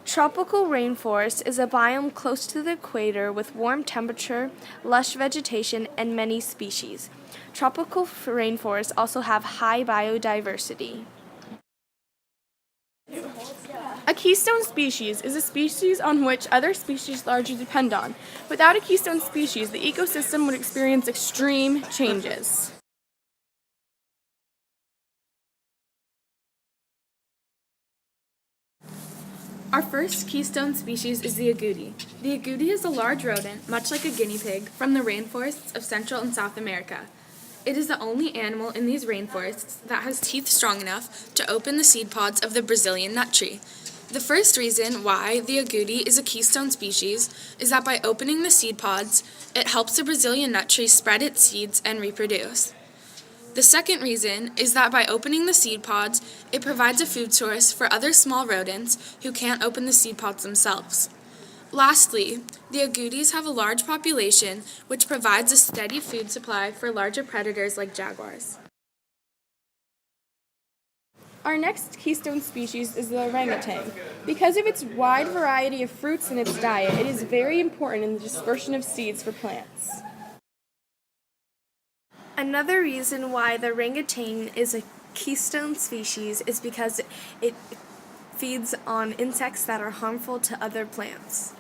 Tropical rainforest is a biome close to the equator with warm temperature, lush vegetation, and many species. Tropical rainforests also have high biodiversity. A keystone species is a species on which other species largely depend on. Without a keystone species, the ecosystem would experience extreme changes. Our first keystone species is the agouti. The agouti is a large rodent, much like a guinea pig, from the rainforests of Central and South America. It is the only animal in these rainforests that has teeth strong enough to open the seed pods of the Brazilian nut tree. The first reason why the agouti is a keystone species is that by opening the seed pods, it helps the Brazilian nut tree spread its seeds and reproduce. The second reason is that by opening the seed pods, it provides a food source for other small rodents who can't open the seed pods themselves. Lastly, the agoutis have a large population, which provides a steady food supply for larger predators like jaguars. Our next keystone species is the orangutan. Because of its wide variety of fruits in its diet, it is very important in the dispersion of seeds for plants. Another reason why the orangutan is a keystone species is because it feeds on insects that are harmful to other plants.